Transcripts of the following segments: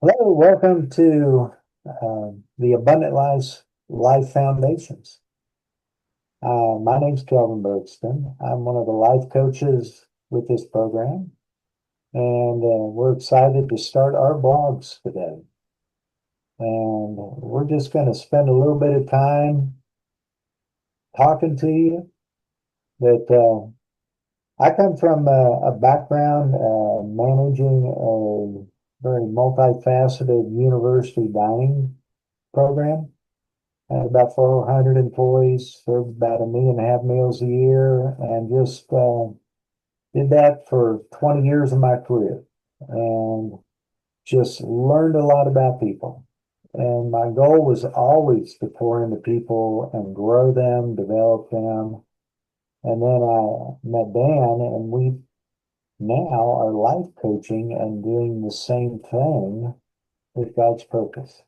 Hello, welcome to the Abundant Lives Life Foundations. My name's Kelvin Bergston. I'm one of the life coaches with this program, and we're excited to start our blogs today. And we're just going to spend a little bit of time talking to you. That I come from a background managing a very multifaceted university dining program. Had about 400 employees, served about 1.5 million meals a year, and just did that for 20 years of my career, and just learned a lot about people. And my goal was always to pour into people and grow them, develop them. And then I met Dan, and we now are life coaching and doing the same thing with God's purpose.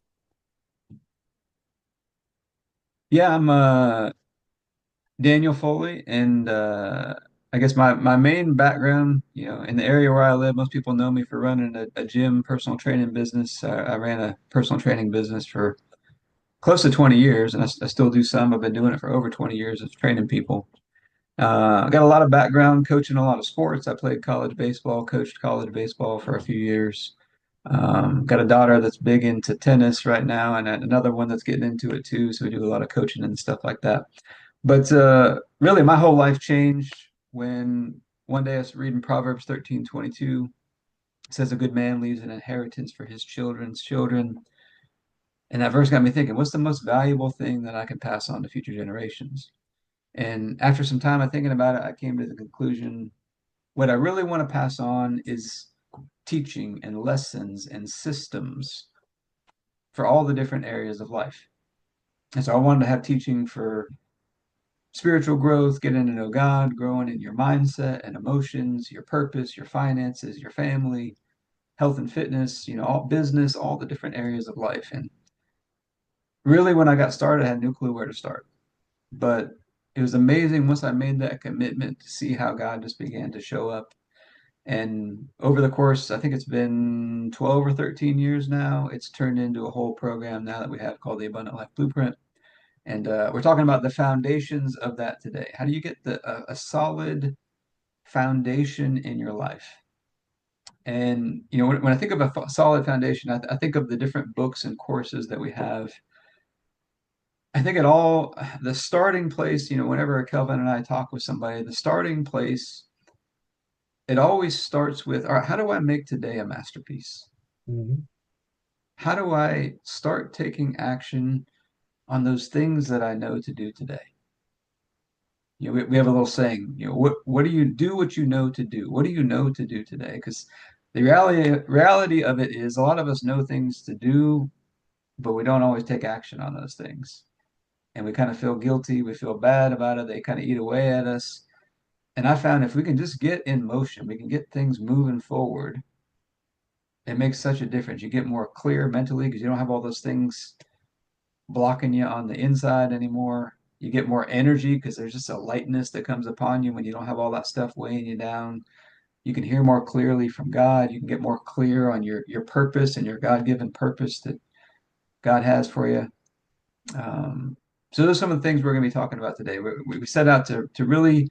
Yeah, I'm Daniel Foley, and I guess my main background, in the area where I live, most people know me for running a gym personal training business. I ran a personal training business for close to 20 years, and I still do some. I've been doing it for over 20 years of training people. I got a lot of background coaching a lot of sports. I played college baseball, coached college baseball for a few years. Got a daughter that's big into tennis right now, and another one that's getting into it too. So we do a lot of coaching and stuff like that. But really, my whole life changed when one day I was reading Proverbs 13:22. It says, "A good man leaves an inheritance for his children's children." And that verse got me thinking, what's the most valuable thing that I can pass on to future generations? And after some time of thinking about it, I came to the conclusion what I really want to pass on is teaching and lessons and systems for all the different areas of life. And so I wanted to have teaching for spiritual growth, getting to know God, growing in your mindset and emotions, your purpose, your finances, your family, health and fitness, all business, all the different areas of life. And really, when I got started, I had no clue where to start. But it was amazing once I made that commitment to see how God just began to show up. And over the course, I think it's been 12 or 13 years now, it's turned into a whole program now that we have called the Abundant Life Blueprint. And we're talking about the foundations of that today. How do you get a solid foundation in your life? And when I think of a solid foundation, I think of the different books and courses that we have. I think the starting place, whenever Kelvin and I talk with somebody, the starting place, it always starts with, all right, how do I make today a masterpiece? Mhm. How do I start taking action on those things that I know to do today? We have a little saying, what do you do what you know to do? What do you know to do today? Because the reality of it is a lot of us know things to do, but we don't always take action on those things. And we kind of feel guilty, we feel bad about it, they kind of eat away at us. And I found if we can just get in motion, we can get things moving forward, it makes such a difference. You get more clear mentally because you don't have all those things blocking you on the inside anymore. You get more energy because there's just a lightness that comes upon you when you don't have all that stuff weighing you down. You can hear more clearly from God. You can get more clear on your purpose and your God-given purpose that God has for you. Um, so those are some of the things we're going to be talking about today. We set out to really,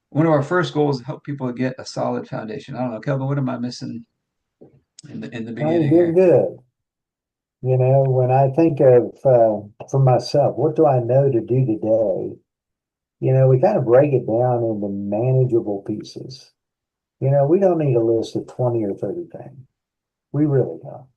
one of our first goals is help people get a solid foundation. I don't know, Kelvin, what am I missing in the Oh, you're beginning doing here? good. When I think of for myself, what do I know to do today? We kind of break it down into manageable pieces. We don't need a list of 20 or 30 things. We really don't.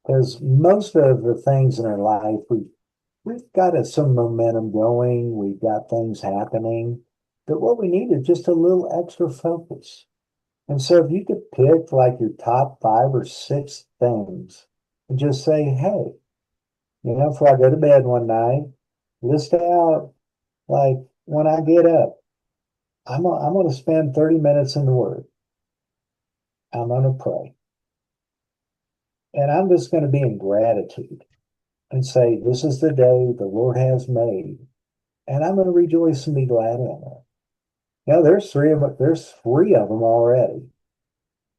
Because most of the things in our life, we've got some momentum going, we've got things happening, but what we need is just a little extra focus. And so if you could pick like your top 5 or 6 things and just say, hey, before I go to bed one night, list out like when I get up, I'm gonna spend 30 minutes in the Word. I'm gonna pray. And I'm just gonna be in gratitude and say, this is the day the Lord has made, and I'm gonna rejoice and be glad in it. There's three of them already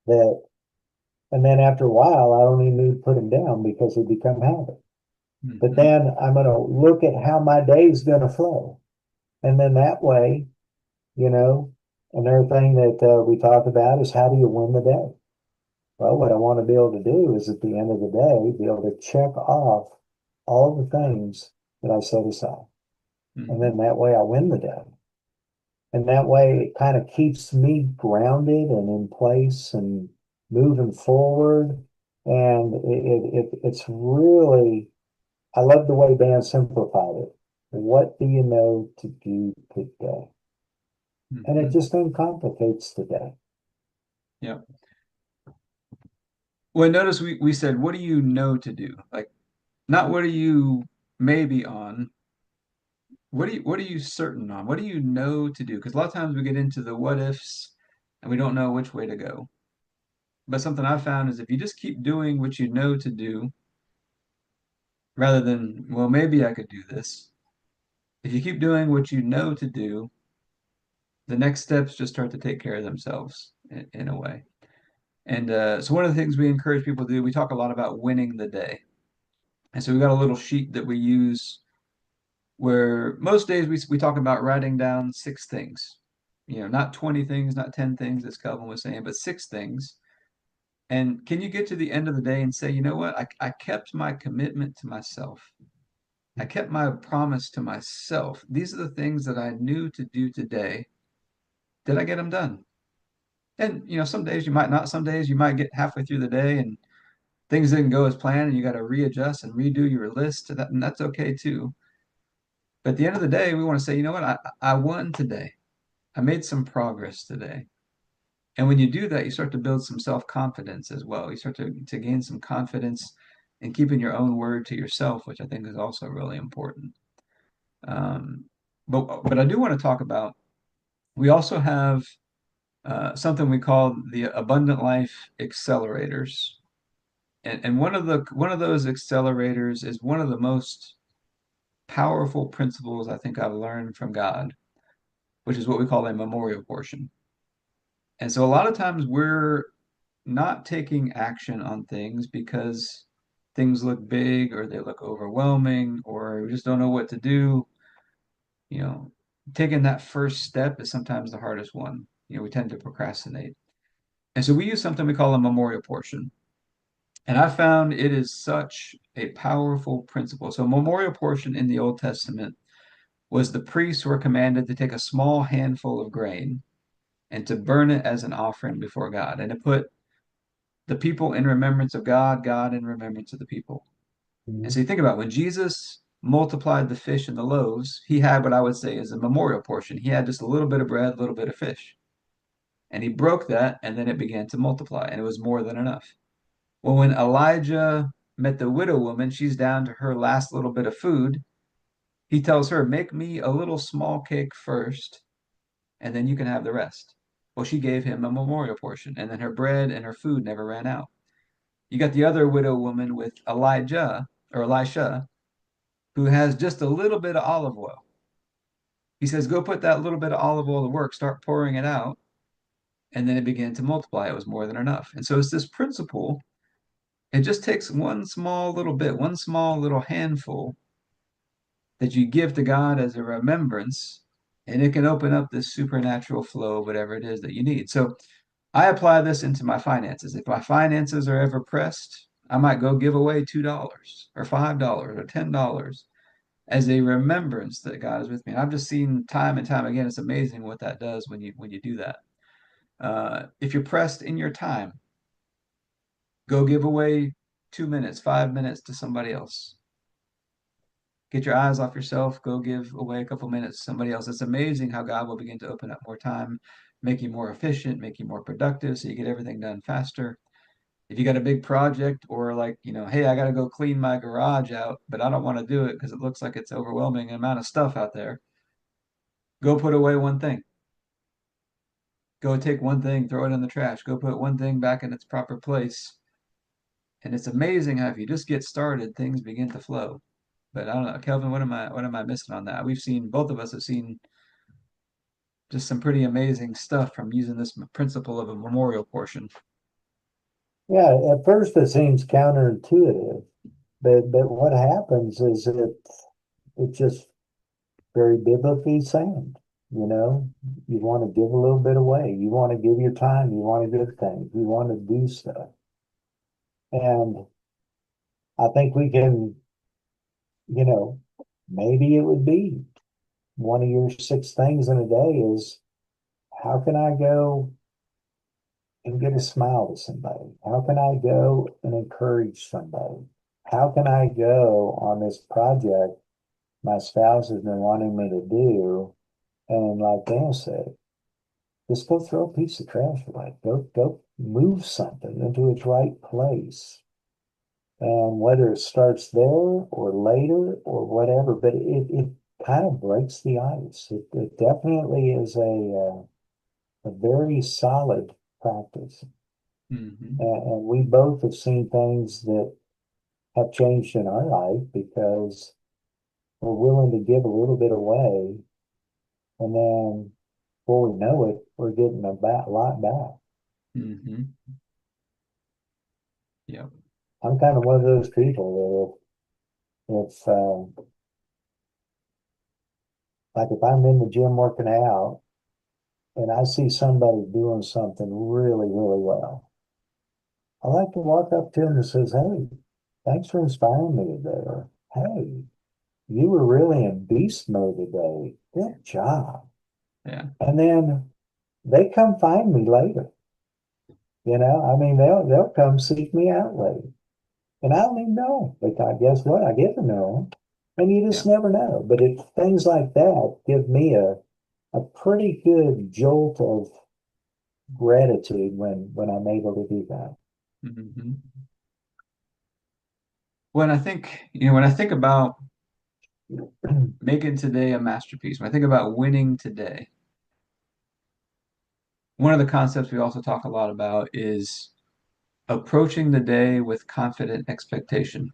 that And then after a while, I don't even need to put them down because they become habit. But Hmm. then I'm going to look at how my day is going to flow. And then that way, you know, another thing that we talk about is how do you win the day? Well, what I want to be able to do is at the end of the day, be able to check off all the things that I set aside. And Hmm. then that way I win the day. And that way it kind of keeps me grounded and in place and moving forward. And it's really, I love the way Dan simplified it. What do you know to do today? And it Hmm. just uncomplicates the day. Yeah. Well, notice we said, what do you know to do? Like, not what are you maybe on. What are you certain on? What do you know to do? Because a lot of times we get into the what ifs and we don't know which way to go. But something I found is if you just keep doing what you know to do, rather than, well, maybe I could do this. If you keep doing what you know to do, the next steps just start to take care of themselves in a way. And so one of the things we encourage people to do, we talk a lot about winning the day. And so we've got a little sheet that we use where most days we talk about writing down 6 things. Not 20 things, not 10 things, as Calvin was saying, but 6 things. And can you get to the end of the day and say, you know what? I kept my commitment to myself. I kept my promise to myself. These are the things that I knew to do today. Did I get them done? And some days you might not. Some days you might get halfway through the day and things didn't go as planned, and you got to readjust and redo your list. And that's okay too. But at the end of the day, we want to say, you know what? I won today. I made some progress today. And when you do that, you start to build some self-confidence as well. You start to gain some confidence in keeping your own word to yourself, which I think is also really important. Um, but I do want to talk about, we also have something we call the Abundant Life Accelerators. And one of those accelerators is one of the most powerful principles I think I've learned from God, which is what we call a memorial portion. And so a lot of times we're not taking action on things because things look big or they look overwhelming or we just don't know what to do. You know, taking that first step is sometimes the hardest one. We tend to procrastinate. And so we use something we call a memorial portion. And I found it is such a powerful principle. So, memorial portion in the Old Testament was the priests were commanded to take a small handful of grain and to burn it as an offering before God and to put the people in remembrance of God, God in remembrance of the people. And Mhm. so you think about when Jesus multiplied the fish and the loaves, he had what I would say is a memorial portion. He had just a little bit of bread, a little bit of fish. And he broke that, and then it began to multiply, and it was more than enough. Well, when Elijah met the widow woman, she's down to her last little bit of food. He tells her, make me a little small cake first, and then you can have the rest. Well, she gave him a memorial portion, and then her bread and her food never ran out. You got the other widow woman with Elijah or Elisha, who has just a little bit of olive oil. He says, go put that little bit of olive oil to work, start pouring it out. And then it began to multiply. It was more than enough. And so it's this principle. It just takes one small little bit, one small little handful that you give to God as a remembrance, and it can open up this supernatural flow of whatever it is that you need. So I apply this into my finances. If my finances are ever pressed, I might go give away $2 or $5 or $10 as a remembrance that God is with me. And I've just seen time and time again, it's amazing what that does when you do that. If you're pressed in your time, go give away 2 minutes, 5 minutes to somebody else. Get your eyes off yourself, go give away a couple minutes to somebody else. It's amazing how God will begin to open up more time, make you more efficient, make you more productive, so you get everything done faster. If you got a big project or like, hey, I got to go clean my garage out, but I don't want to do it because it looks like it's overwhelming amount of stuff out there. Go put away one thing. Go take one thing, throw it in the trash. Go put one thing back in its proper place. And it's amazing how if you just get started, things begin to flow. But I don't know, Kelvin, what am I missing on that? Both of us have seen just some pretty amazing stuff from using this principle of a memorial portion. Yeah, at first it seems counterintuitive, but what happens is it just very biblically sound. You know, you want to give a little bit away. You want to give your time. You want to give things. You want to do stuff. And I think we can, you know, maybe it would be one of your six things in a day is how can I go and give a smile to somebody? How can I go and encourage somebody? How can I go on this project my spouse has been wanting me to do? And like Dan said, just go throw a piece of trash away. Go move something into its right place. And whether it starts there or later or whatever, but it kind of breaks the ice. It definitely is a very solid practice. Hmm. And we both have seen things that have changed in our life because we're willing to give a little bit away. And then before we know it, we're getting lot back. Hmm. Yep. I'm kind of one of those people that if like if I'm in the gym working out and I see somebody doing something really, really well, I like to walk up to them and says, "Hey, thanks for inspiring me today." Or, "Hey, you were really in beast mode today. Good job." Yeah. And then they come find me later. I mean, they'll come seek me out later. And I don't even know, but I guess what? I get to know them. And you Yeah. just never know. But things like that give me a pretty good jolt of gratitude when I'm able to do that. Hmm. When I think about making today a masterpiece, when I think about winning today, one of the concepts we also talk a lot about is approaching the day with confident expectation.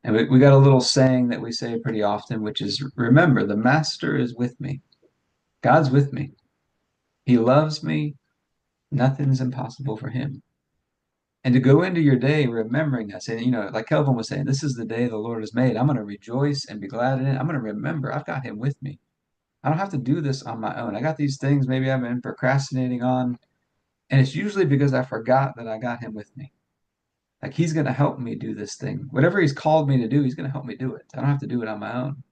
And we got a little saying that we say pretty often, which is remember, the master is with me. God's with me. He loves me. Nothing's impossible for him. And to go into your day remembering that, saying, like Kelvin was saying, this is the day the Lord has made. I'm going to rejoice and be glad in it. I'm going to remember I've got him with me. I don't have to do this on my own. I got these things maybe I've been procrastinating on, and it's usually because I forgot that I got him with me. Like he's going to help me do this thing. Whatever he's called me to do, he's going to help me do it. I don't have to do it on my own.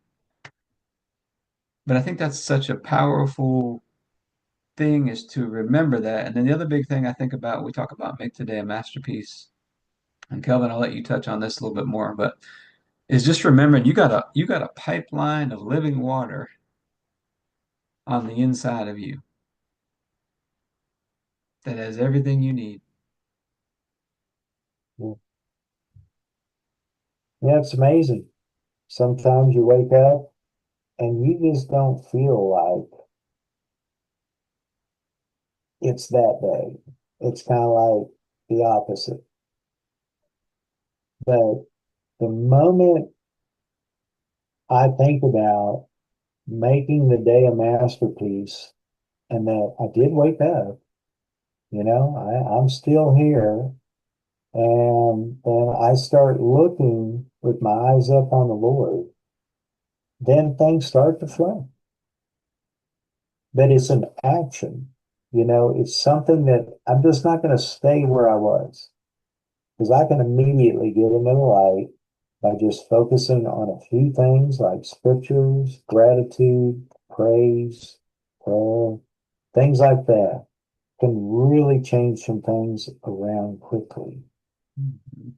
But I think that's such a powerful thing is to remember that. And then the other big thing I think about, we talk about make today a masterpiece. And Kelvin, I'll let you touch on this a little bit more, but is just remembering you got a pipeline of living water on the inside of you that has everything you need. Yeah, yeah, it's amazing. Sometimes you wake up and you just don't feel like it's that day. It's kind of like the opposite. But the moment I think about making the day a masterpiece and that I did wake up, I'm still here. And then I start looking with my eyes up on the Lord, then things start to flow. But it's an action, it's something that I'm just not going to stay where I was because I can immediately get into the light by just focusing on a few things like scriptures, gratitude, praise, prayer, things like that can really change some things around quickly. Mhm.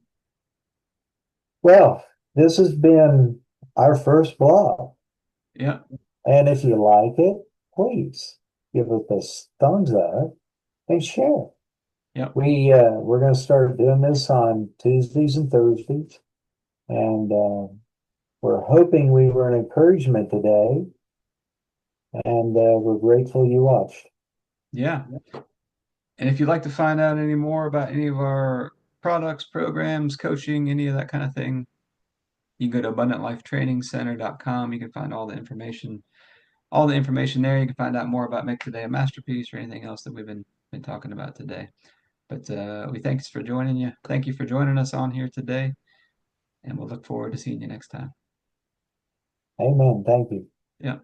Well, this has been our first blog. Yeah, And if you like it, please give it a thumbs up and share. yeah, We're going to start doing this on Tuesdays and Thursdays. And we're hoping we were an encouragement today. And we're grateful you watched. yeah. And if you'd like to find out any more about any of our products, programs, coaching, any of that kind of thing, you can go to abundantlifetrainingcenter.com. You can find all the information there. You can find out more about Make Today a Masterpiece or anything else that we've been talking about today. But we thanks for joining you. Thank you for joining us on here today, and we'll look forward to seeing you next time. Amen. Thank you. Yeah.